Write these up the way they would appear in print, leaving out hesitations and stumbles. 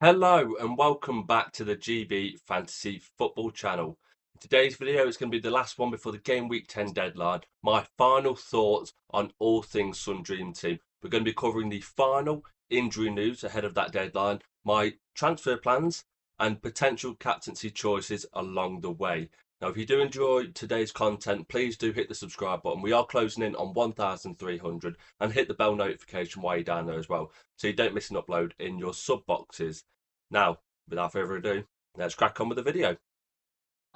Hello and welcome back to the GB Fantasy Football channel. Today's video is going to be the last one before the Game Week 10 deadline. My final thoughts on all things Sun Dream Team. We're going to be covering the final injury news ahead of that deadline, my transfer plans, and potential captaincy choices along the way. Now, if you do enjoy today's content, please do hit the subscribe button. We are closing in on 1,300 and hit the bell notification while you're down there as well, so you don't miss an upload in your sub boxes. Now, without further ado, let's crack on with the video.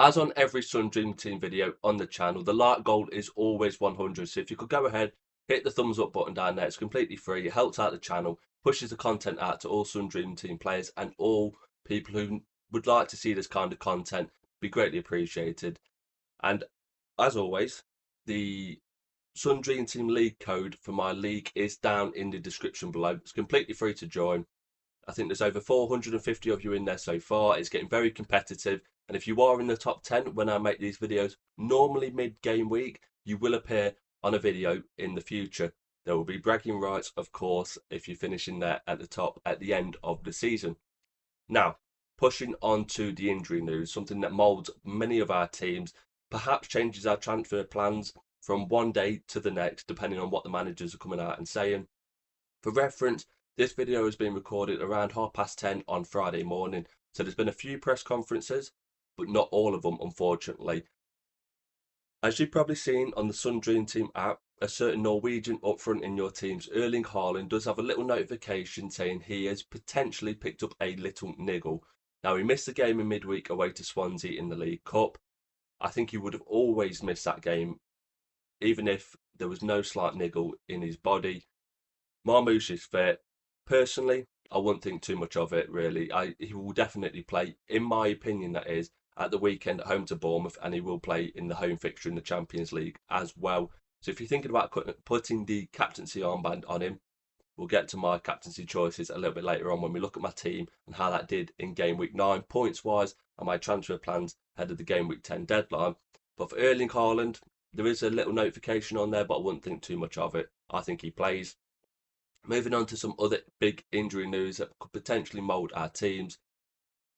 As on every Sun Dream Team video on the channel, the like goal is always 100. So if you could go ahead, hit the thumbs up button down there. It's completely free. It helps out the channel, pushes the content out to all Sun Dream Team players and all people who would like to see this kind of content. Be greatly appreciated. And as always, the Sun Dream Team League code for my league is down in the description below. It's completely free to join. I think there's over 450 of you in there so far. It's getting very competitive. And if you are in the top 10 when I make these videos, normally mid-game week, you will appear on a video in the future. There will be bragging rights, of course, if you finish in there at the top at the end of the season. Now, pushing on to the injury news, something that moulds many of our teams, perhaps changes our transfer plans from one day to the next, depending on what the managers are coming out and saying. For reference, this video has been recorded around 10:30 on Friday morning, so there's been a few press conferences, but not all of them, unfortunately. As you've probably seen on the Sun Dream Team app, a certain Norwegian up front in your teams, Erling Haaland, does have a little notification saying he has potentially picked up a little niggle. Now, he missed the game in midweek away to Swansea in the League Cup. I think he would have always missed that game, even if there was no slight niggle in his body. Marmoush is fit. Personally, I wouldn't think too much of it, really. He will definitely play, in my opinion, that is, at the weekend at home to Bournemouth, and he will play in the home fixture in the Champions League as well. So if you're thinking about putting the captaincy armband on him, we'll get to my captaincy choices a little bit later on when we look at my team and how that did in game week 9 points wise and my transfer plans ahead of the game week 10 deadline. But for Erling Haaland, there is a little notification on there, but I wouldn't think too much of it. I think he plays. Moving on to some other big injury news that could potentially mould our teams.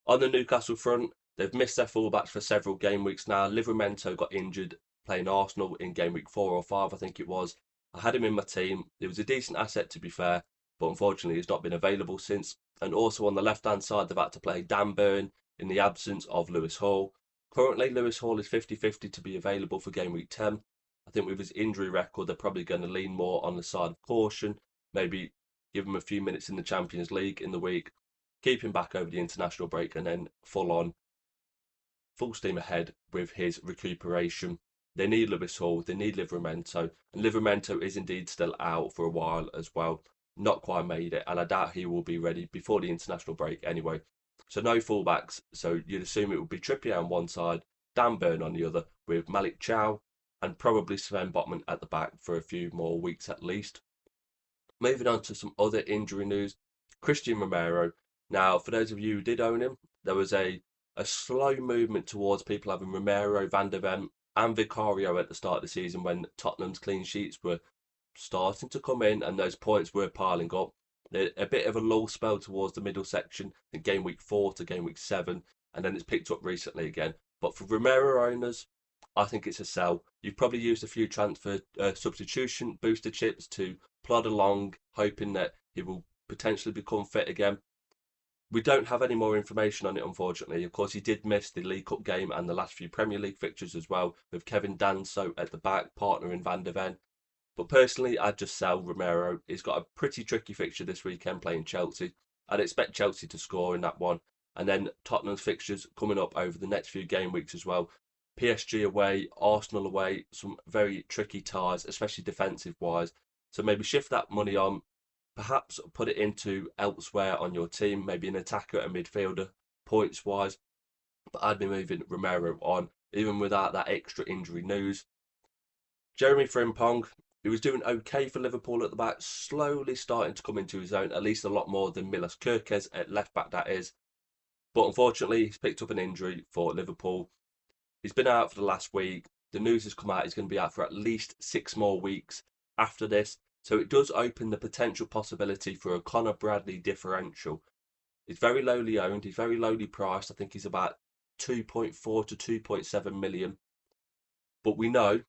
On the Newcastle front, they've missed their fullbacks for several game weeks now. Livramento got injured playing Arsenal in game week 4 or 5, I think it was. I had him in my team. It was a decent asset, to be fair, but unfortunately he's not been available since. And also on the left-hand side, they've had to play Dan Burn in the absence of Lewis Hall. Currently, Lewis Hall is 50-50 to be available for game week 10. I think with his injury record, they're probably going to lean more on the side of caution, maybe give him a few minutes in the Champions League in the week, keep him back over the international break, and then full steam ahead with his recuperation. They need Lewis Hall, they need Livramento, and Livramento is indeed still out for a while as well. Not quite made it, and I doubt he will be ready before the international break anyway. So no fullbacks, so you'd assume it would be Trippier on one side, Dan Burn on the other, with Malik Chow and probably Sven Botman at the back for a few more weeks at least. Moving on to some other injury news, Christian Romero. Now, for those of you who did own him, there was a slow movement towards people having Romero, Van der Ven, and Vicario at the start of the season when Tottenham's clean sheets were starting to come in and those points were piling up. A bit of a lull spell towards the middle section in game week 4 to game week 7, and then it's picked up recently again. But for Romero owners, I think it's a sell. You've probably used a few transfer substitution booster chips to plod along, hoping that he will potentially become fit again. We don't have any more information on it, unfortunately. Of course, he did miss the League Cup game and the last few Premier League fixtures as well, with Kevin Danso at the back, partner in Van der Ven. But personally, I'd just sell Romero. He's got a pretty tricky fixture this weekend playing Chelsea. I'd expect Chelsea to score in that one. And then Tottenham's fixtures coming up over the next few game weeks as well. PSG away, Arsenal away, some very tricky ties, especially defensive wise. So maybe shift that money on, perhaps put it into elsewhere on your team, maybe an attacker, a midfielder, points wise. But I'd be moving Romero on, even without that extra injury news. Jeremy Frimpong, he was doing okay for Liverpool at the back, slowly starting to come into his own, at least a lot more than Milos Kerkez at left back, that is. But unfortunately, he's picked up an injury for Liverpool. He's been out for the last week. The news has come out he's going to be out for at least 6 more weeks after this. So it does open the potential possibility for a Connor Bradley differential. He's very lowly owned. He's very lowly priced. I think he's about 2.4 to 2.7 million. But we know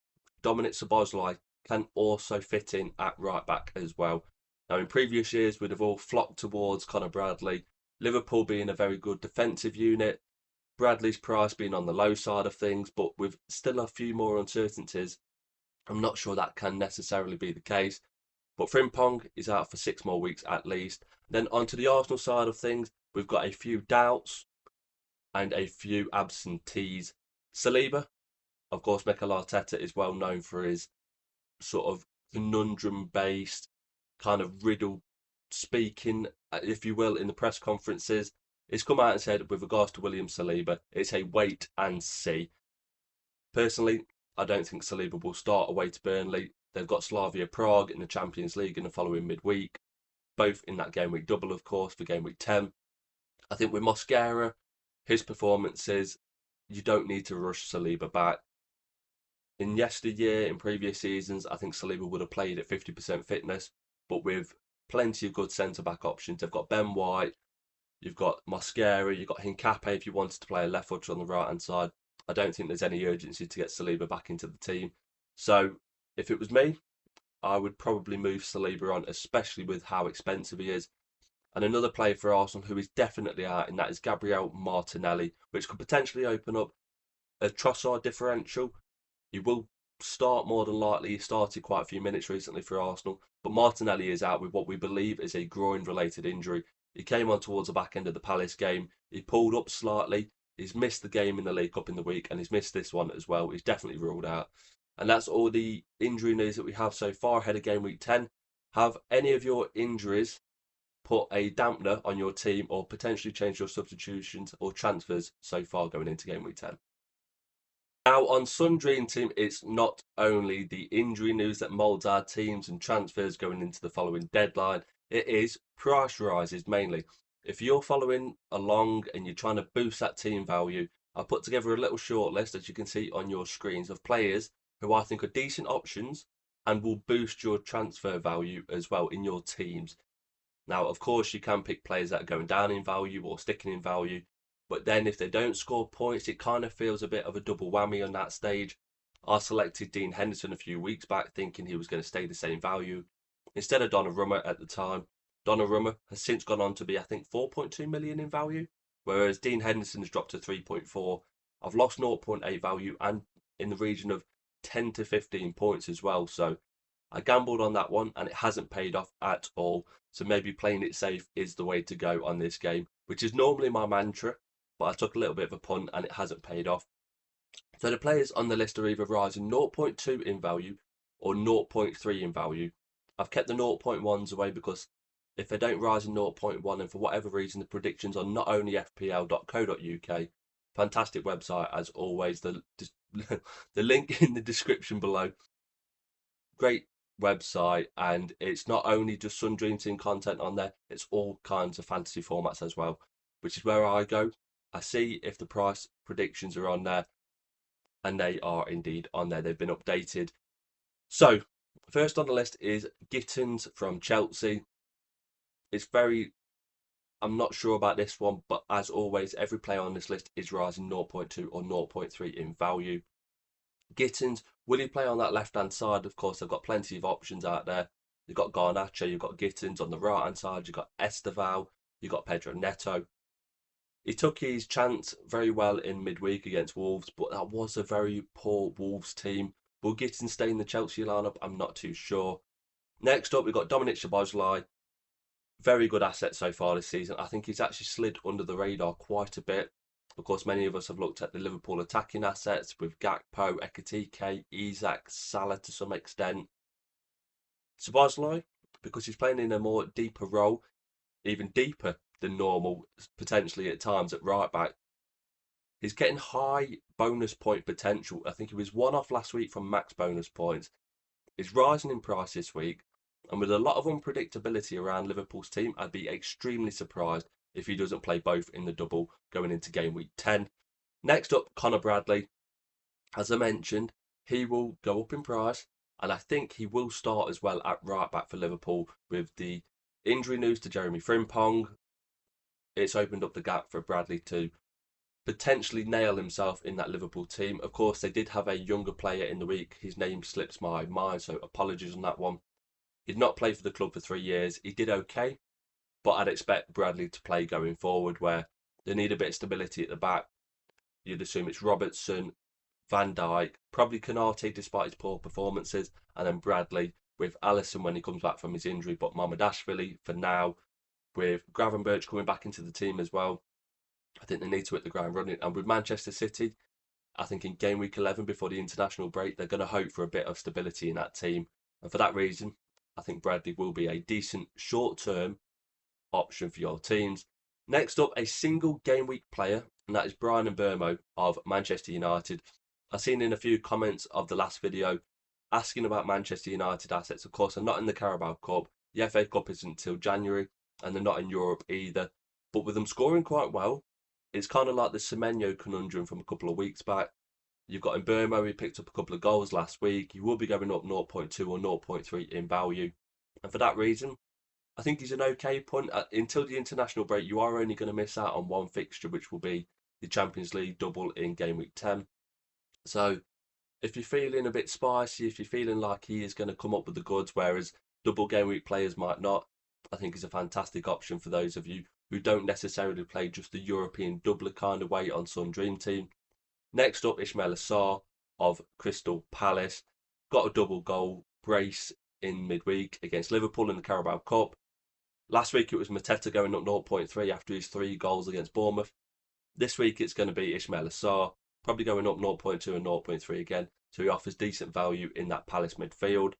Dominic Szoboszlai can also fit in at right back as well. Now, in previous years, we'd have all flocked towards Conor Bradley. Liverpool being a very good defensive unit, Bradley's price being on the low side of things, but with still a few more uncertainties, I'm not sure that can necessarily be the case. But Frimpong is out for 6 more weeks at least. Then onto the Arsenal side of things, we've got a few doubts and a few absentees. Saliba, of course, Mikel Arteta is well known for his sort of conundrum-based kind of riddle speaking, if you will, in the press conferences. He's come out and said, with regards to William Saliba, it's a wait and see. Personally, I don't think Saliba will start away to Burnley. They've got Slavia Prague in the Champions League in the following midweek, both in that game week double, of course, for game week 10. I think with Mosquera, his performances, you don't need to rush Saliba back. In yesteryear, in previous seasons, I think Saliba would have played at 50% fitness, but with plenty of good centre-back options. They've got Ben White, you've got Mosquera, you've got Hincapié if you wanted to play a left footer on the right-hand side. I don't think there's any urgency to get Saliba back into the team. So if it was me, I would probably move Saliba on, especially with how expensive he is. And another player for Arsenal who is definitely out, and that is Gabriel Martinelli, which could potentially open up a Trossard differential. He will start more than likely. He started quite a few minutes recently for Arsenal, but Martinelli is out with what we believe is a groin-related injury. He came on towards the back end of the Palace game. He pulled up slightly. He's missed the game in the League Cup in the week, and he's missed this one as well. He's definitely ruled out. And that's all the injury news that we have so far ahead of game week 10. Have any of your injuries put a dampener on your team or potentially change your substitutions or transfers so far going into game week 10? Now, on Sun Dream Team, it's not only the injury news that moulds our teams and transfers going into the following deadline, it is price rises mainly. If you're following along and you're trying to boost that team value, I put together a little shortlist, as you can see on your screens, of players who I think are decent options and will boost your transfer value as well in your teams. Now, of course, you can pick players that are going down in value or sticking in value, but then if they don't score points, it kind of feels a bit of a double whammy on that stage. I selected Dean Henderson a few weeks back thinking he was going to stay the same value instead of Donnarumma at the time. Donnarumma has since gone on to be, I think, 4.2 million in value, whereas Dean Henderson has dropped to 3.4. I've lost 0.8 value and in the region of 10 to 15 points as well. So I gambled on that one and it hasn't paid off at all. So maybe playing it safe is the way to go on this game, which is normally my mantra, but I took a little bit of a punt and it hasn't paid off. So the players on the list are either rising 0.2 in value or 0.3 in value. I've kept the 0.1s away because if they don't rise in 0.1 and for whatever reason the predictions on not only fpl.co.uk, fantastic website as always, the link in the description below. Great website, and it's not only just Sun Dream Team content on there, it's all kinds of fantasy formats as well, which is where I go. I see if the price predictions are on there, and they are indeed on there. They've been updated. So, first on the list is Gittins from Chelsea. I'm not sure about this one, but as always, every player on this list is rising 0.2 or 0.3 in value. Gittins, will he play on that left-hand side? Of course, they've got plenty of options out there. You've got Garnacho, you've got Gittins on the right-hand side, you've got Esteval, you've got Pedro Neto. He took his chance very well in midweek against Wolves, but that was a very poor Wolves team. Will Gittins stay in the Chelsea lineup? I'm not too sure. Next up, we've got Dominic Szoboszlai. Very good asset so far this season. I think he's actually slid under the radar quite a bit. Of course, many of us have looked at the Liverpool attacking assets with Gakpo, Ekitike, Isak, Salah to some extent. Szoboszlai, because he's playing in a more deeper role, even deeper than normal, potentially at times at right back. He's getting high bonus point potential. I think he was one off last week from max bonus points. He's rising in price this week. And with a lot of unpredictability around Liverpool's team, I'd be extremely surprised if he doesn't play both in the double going into game week 10. Next up, Conor Bradley. As I mentioned, he will go up in price, and I think he will start as well at right back for Liverpool with the injury news to Jeremy Frimpong. it's opened up the gap for Bradley to potentially nail himself in that Liverpool team. Of course, they did have a younger player in the week. His name slips my mind, so apologies on that one. He'd not played for the club for 3 years. He did okay, but I'd expect Bradley to play going forward where they need a bit of stability at the back. You'd assume it's Robertson, Van Dijk, probably Konate despite his poor performances, and then Bradley with Alisson when he comes back from his injury, but Mamardashvili for now, with Gravenberch coming back into the team as well. I think they need to hit the ground running. And with Manchester City, I think in game week 11 before the international break, they're going to hope for a bit of stability in that team. And for that reason, I think Bradley will be a decent short-term option for your teams. Next up, a single game week player, and that is Brian Mbeumo of Manchester United. I've seen in a few comments of the last video asking about Manchester United assets. Of course, they're not in the Carabao Cup. The FA Cup isn't until January, and they're not in Europe either. But with them scoring quite well, it's kind of like the Semenyo conundrum from a couple of weeks back. You've got Mbeumo, who picked up a couple of goals last week. He will be going up 0.2 or 0.3 in value. And for that reason, I think he's an okay punt. Until the international break, you are only going to miss out on one fixture, which will be the Champions League double in Game Week 10. So if you're feeling a bit spicy, if you're feeling like he is going to come up with the goods, whereas double Game Week players might not, I think he's a fantastic option for those of you who don't necessarily play just the European doubler kind of way on Sun Dream Team. Next up, Ismail Assar of Crystal Palace. Got a double goal brace in midweek against Liverpool in the Carabao Cup. Last week it was Mateta going up 0.3 after his 3 goals against Bournemouth. This week it's going to be Ismail Assar, probably going up 0.2 and 0.3 again, so he offers decent value in that Palace midfield.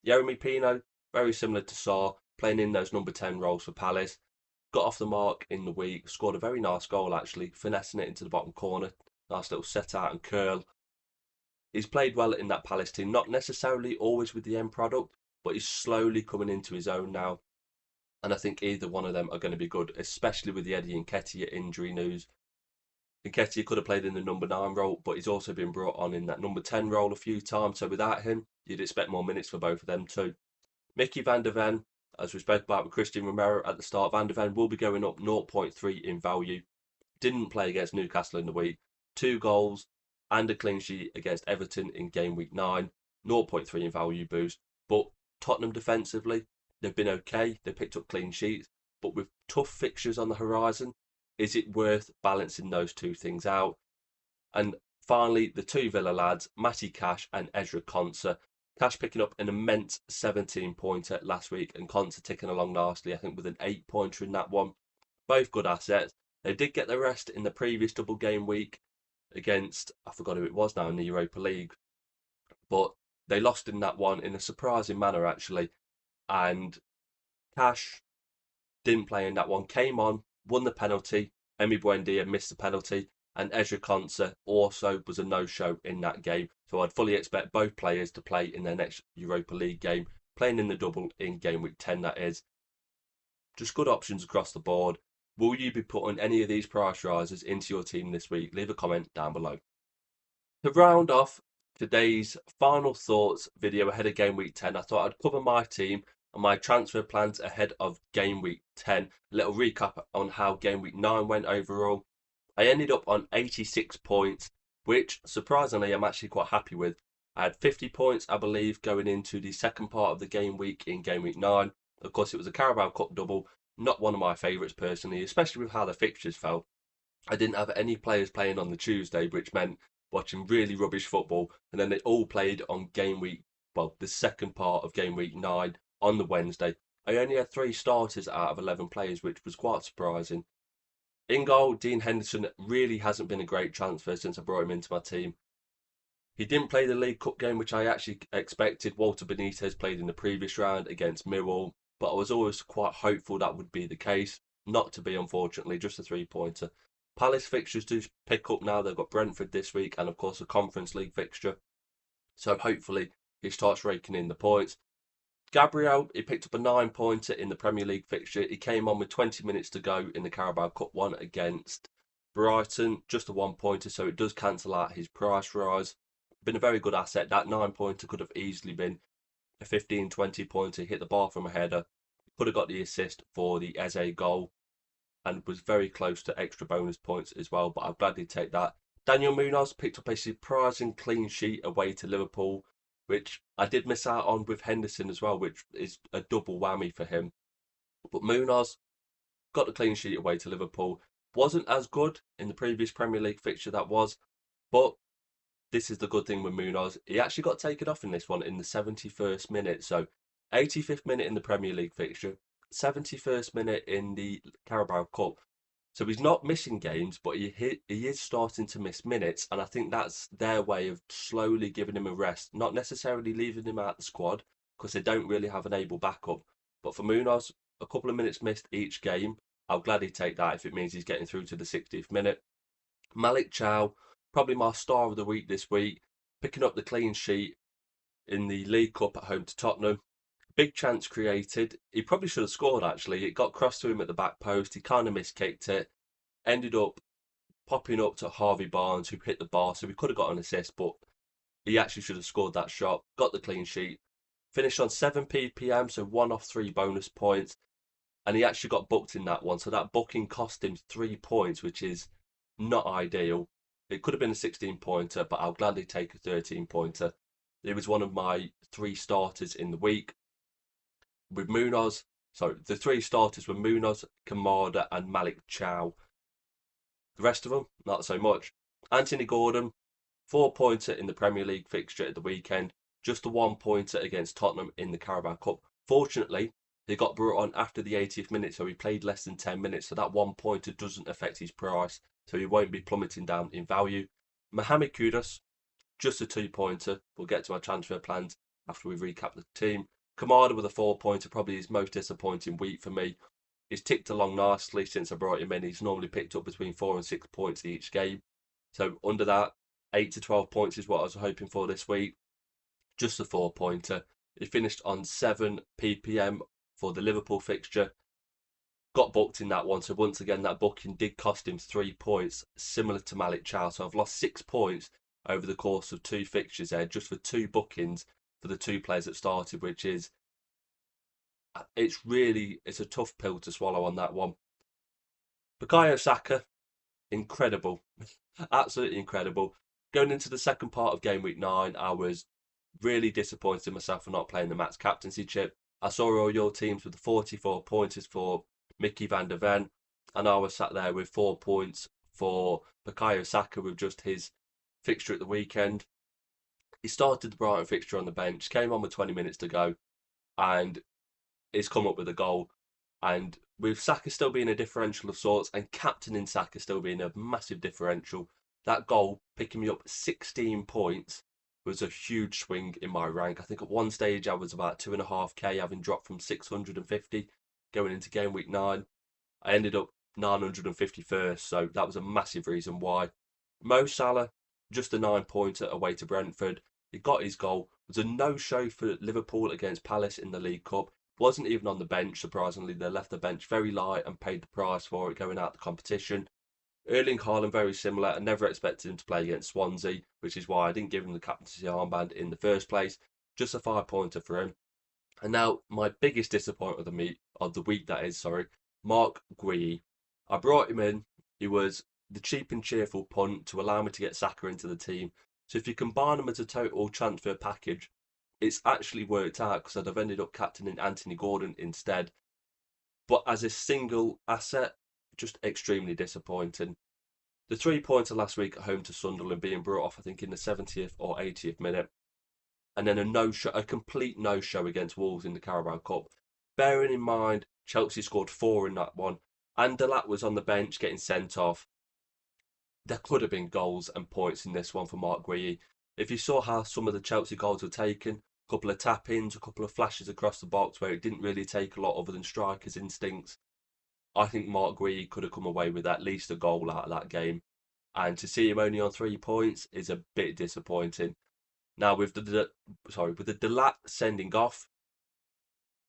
Yeremy Pino, very similar to Sarr, playing in those number 10 roles for Palace. Got off the mark in the week, scored a very nice goal actually, finessing it into the bottom corner. Nice little set out and curl. He's played well in that Palace team, not necessarily always with the end product, but he's slowly coming into his own now. And I think either one of them are going to be good, especially with the Eddie Nketiah injury news. Nketiah could have played in the number 9 role, but he's also been brought on in that number 10 role a few times. So without him, you'd expect more minutes for both of them too. Mickey van der Ven, as we spoke about with Christian Romero at the start, Van der Ven will be going up 0.3 in value. Didn't play against Newcastle in the week. 2 goals and a clean sheet against Everton in game week 9. 0.3 in value boost. But Tottenham defensively, they've been okay. They picked up clean sheets. But with tough fixtures on the horizon, is it worth balancing those two things out? And finally, the 2 Villa lads, Matty Cash and Ezra Konsa. Cash picking up an immense 17-pointer last week, and Konsa ticking along nicely, I think, with an 8-pointer in that one. Both good assets. They did get the rest in the previous double game week against, I forgot who it was now, in the Europa League. But they lost in that one in a surprising manner, actually. And Cash didn't play in that one, came on, won the penalty. Emi Buendia missed the penalty, and Ezra Konsa also was a no-show in that game. So I'd fully expect both players to play in their next Europa League game, playing in the double in game week 10, that is. Just good options across the board. Will you be putting any of these price rises into your team this week? Leave a comment down below. To round off today's final thoughts video ahead of game week 10, I thought I'd cover my team and my transfer plans ahead of game week 10. A little recap on how game week 9 went overall. I ended up on 86 points, which surprisingly I'm actually quite happy with. I had 50 points, I believe, going into the second part of the game week in game week 9. Of course, it was a Carabao Cup double, not one of my favourites personally, especially with how the fixtures fell. I didn't have any players playing on the Tuesday, which meant watching really rubbish football, and then they all played on game week, well, the second part of game week 9 on the Wednesday. I only had 3 starters out of 11 players, which was quite surprising. In goal, Dean Henderson really hasn't been a great transfer since I brought him into my team. He didn't play the League Cup game, which I actually expected. Walter Benitez played in the previous round against Millwall, but I was always quite hopeful that would be the case. Not to be, unfortunately, just a 3-pointer. Palace fixtures do pick up now. They've got Brentford this week and, of course, a Conference League fixture. So hopefully he starts raking in the points. Gabriel, he picked up a 9-pointer in the Premier League fixture. He came on with 20 minutes to go in the Carabao Cup one against Brighton. Just a 1-pointer, so it does cancel out his price rise. Been a very good asset. That 9-pointer could have easily been a 15-20 pointer. Hit the bar from a header. Could have got the assist for the Eze goal. and was very close to extra bonus points as well, but I'll gladly take that. Daniel Munoz picked up a surprising clean sheet away to Liverpool, which I did miss out on with Henderson as well, which is a double whammy for him. But Munoz got the clean sheet away to Liverpool. Wasn't as good in the previous Premier League fixture that was, but this is the good thing with Munoz. He actually got taken off in this one in the 71st minute. So 85th minute in the Premier League fixture, 71st minute in the Carabao Cup. So he's not missing games, but he is starting to miss minutes. And I think that's their way of slowly giving him a rest, not necessarily leaving him out the squad because they don't really have an able backup. But for Munoz, a couple of minutes missed each game. I'll gladly take that if it means he's getting through to the 60th minute. Malik Chow, probably my star of the week this week, picking up the clean sheet in the League Cup at home to Tottenham. Big chance created. He probably should have scored actually. It got crossed to him at the back post. He kind of miskicked it. Ended up popping up to Harvey Barnes, who hit the bar, so he could have got an assist, but he actually should have scored that shot. Got the clean sheet. Finished on 7 ppm, so 1 off 3 bonus points. And he actually got booked in that one, so that booking cost him 3 points, which is not ideal. It could have been a 16-pointer, but I'll gladly take a 13-pointer. It was one of my 3 starters in the week. With Munoz, so the 3 starters were Munoz, Kamada, and Malik Chow. The rest of them, not so much. Anthony Gordon, 4-pointer in the Premier League fixture at the weekend, just a 1-pointer against Tottenham in the Carabao Cup. Fortunately, he got brought on after the 80th minute, so he played less than 10 minutes, so that 1-pointer doesn't affect his price, so he won't be plummeting down in value. Mohamed Kudus, just a 2-pointer. We'll get to my transfer plans after we recap the team. Kamada with a 4-pointer, probably his most disappointing week for me. He's ticked along nicely since I brought him in. He's normally picked up between 4 and 6 points each game. So under that, 8 to 12 points is what I was hoping for this week. Just a 4-pointer. He finished on 7 ppm for the Liverpool fixture. Got booked in that one, so once again that booking did cost him 3 points, similar to Malik Chow. So I've lost 6 points over the course of 2 fixtures there, just for 2 bookings for the 2 players that started, which is it's a tough pill to swallow on that one. Bukayo Saka, incredible, absolutely incredible. Going into the second part of game week 9, I was really disappointed in myself for not playing the Matt's captaincy chip. I saw all your teams with the 44 pointers for Mickey van der Ven, and I was sat there with 4 points for Bukayo Saka with just his fixture at the weekend. He started the Brighton fixture on the bench, came on with 20 minutes to go, and he's come up with a goal. And with Saka still being a differential of sorts, and captaining Saka still being a massive differential, that goal picking me up 16 points was a huge swing in my rank. I think at one stage I was about 2.5k, having dropped from 650 going into game week 9. I ended up 951st, so that was a massive reason why. Mo Salah, just a 9-pointer away to Brentford. He got his goal. It was a no-show for Liverpool against Palace in the League Cup. Wasn't even on the bench, surprisingly. They left the bench very light and paid the price for it going out the competition. Erling Haaland, very similar. I never expected him to play against Swansea, which is why I didn't give him the captaincy armband in the first place. Just a 5-pointer for him. And now my biggest disappointment of the week, Mark Guéhi. I brought him in. He was the cheap and cheerful punt to allow me to get Saka into the team. So if you combine them as a total transfer package, it's actually worked out because I'd have ended up captaining Anthony Gordon instead. But as a single asset, just extremely disappointing. The 3-pointer last week at home to Sunderland being brought off, I think, in the 70th or 80th minute. And then a complete no-show against Wolves in the Carabao Cup. Bearing in mind, Chelsea scored 4 in that one. And Delat was on the bench getting sent off. There could have been goals and points in this one for Mark Guéhi. If you saw how some of the Chelsea goals were taken, a couple of tap-ins, a couple of flashes across the box where it didn't really take a lot other than striker's instincts, I think Mark Guéhi could have come away with at least a goal out of that game. And to see him only on 3 points is a bit disappointing. Now with the Delat sending off,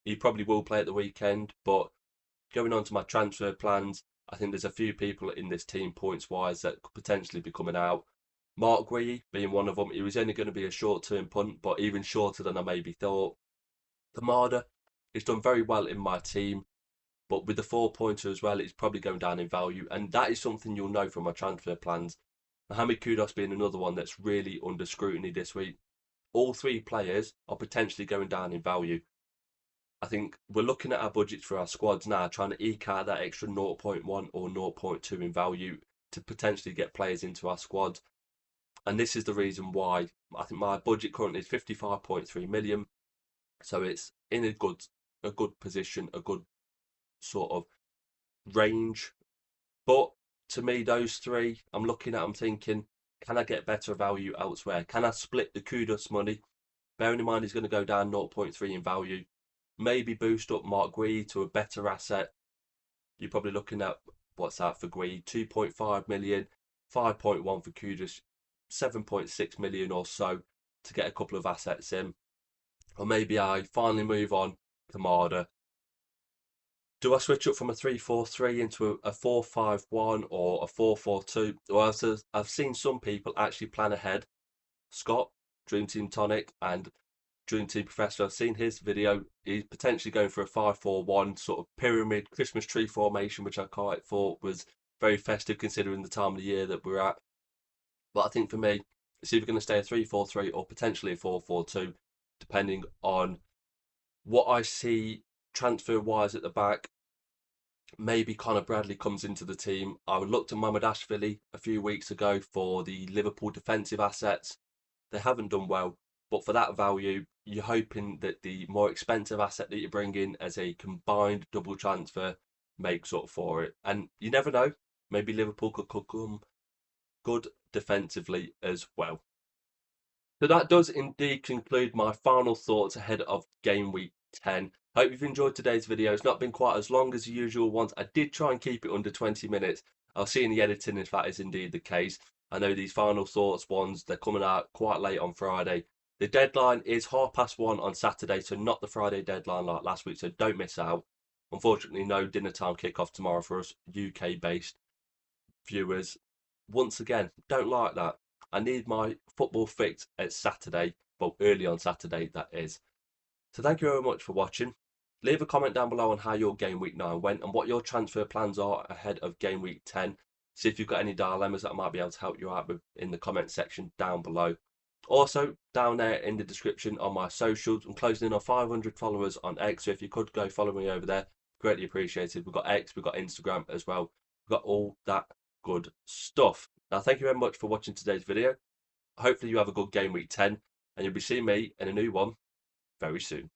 he probably will play at the weekend, but going on to my transfer plans, I think there's a few people in this team points-wise that could potentially be coming out. Mark Guéhi being one of them. He was only going to be a short-term punt, but even shorter than I maybe thought. Kamada, he's done very well in my team. But with the 4-pointer as well, it's probably going down in value. And that is something you'll know from my transfer plans. Mohamed Kudus being another one that's really under scrutiny this week. All three players are potentially going down in value. I think we're looking at our budgets for our squads now, trying to eke out that extra zero point 0.1 or 0.2 in value to potentially get players into our squad. And this is the reason why I think my budget currently is 55.3 million. So it's in a good position, a good sort of range. But to me, those three, I'm thinking, can I get better value elsewhere? Can I split the Kudus money? Bearing in mind he's going to go down 0.3 in value. Maybe boost up Mark Gui to a better asset. You're probably looking at, what's that for Gui? 2.5 million, 5.1 for Kudus, 7.6 million or so to get a couple of assets in. Or maybe I finally move on Kamada. Do I switch up from a 3-4-3 into a 4-5-1 or a 4-4-2? Well, I've seen some people actually plan ahead. Scott, Dream Team Tonic, and Dream Team Professor, I've seen his video. He's potentially going for a 5-4-1 sort of pyramid Christmas tree formation, which I quite thought was very festive considering the time of the year that we're at. But I think for me, it's either going to stay a 3-4-3 or potentially a 4-4-2, depending on what I see transfer wise at the back. Maybe Connor Bradley comes into the team. I looked at Mamardashvili a few weeks ago for the Liverpool defensive assets. They haven't done well, but for that value, you're hoping that the more expensive asset that you bring in as a combined double transfer makes up for it. And you never know, maybe Liverpool could come good defensively as well. So that does indeed conclude my final thoughts ahead of game week 10. Hope you've enjoyed today's video. It's not been quite as long as the usual ones. I did try and keep it under 20 minutes. I'll see in the editing if that is indeed the case. I know these final thoughts ones, they're coming out quite late on Friday. The deadline is 1:30 on Saturday, so not the Friday deadline like last week, so don't miss out. Unfortunately, no dinner time kickoff tomorrow for us UK-based viewers. Once again, don't like that. I need my football fix at Saturday, well, early on Saturday, that is. So thank you very much for watching. Leave a comment down below on how your game week 9 went and what your transfer plans are ahead of game week 10. See if you've got any dilemmas that I might be able to help you out with in the comment section down below. Also, down there in the description on my socials, I'm closing in on 500 followers on X, so if you could go follow me over there, greatly appreciated. We've got X, we've got Instagram as well. We've got all that good stuff. Now, thank you very much for watching today's video. Hopefully you have a good game week 10 and you'll be seeing me in a new one very soon.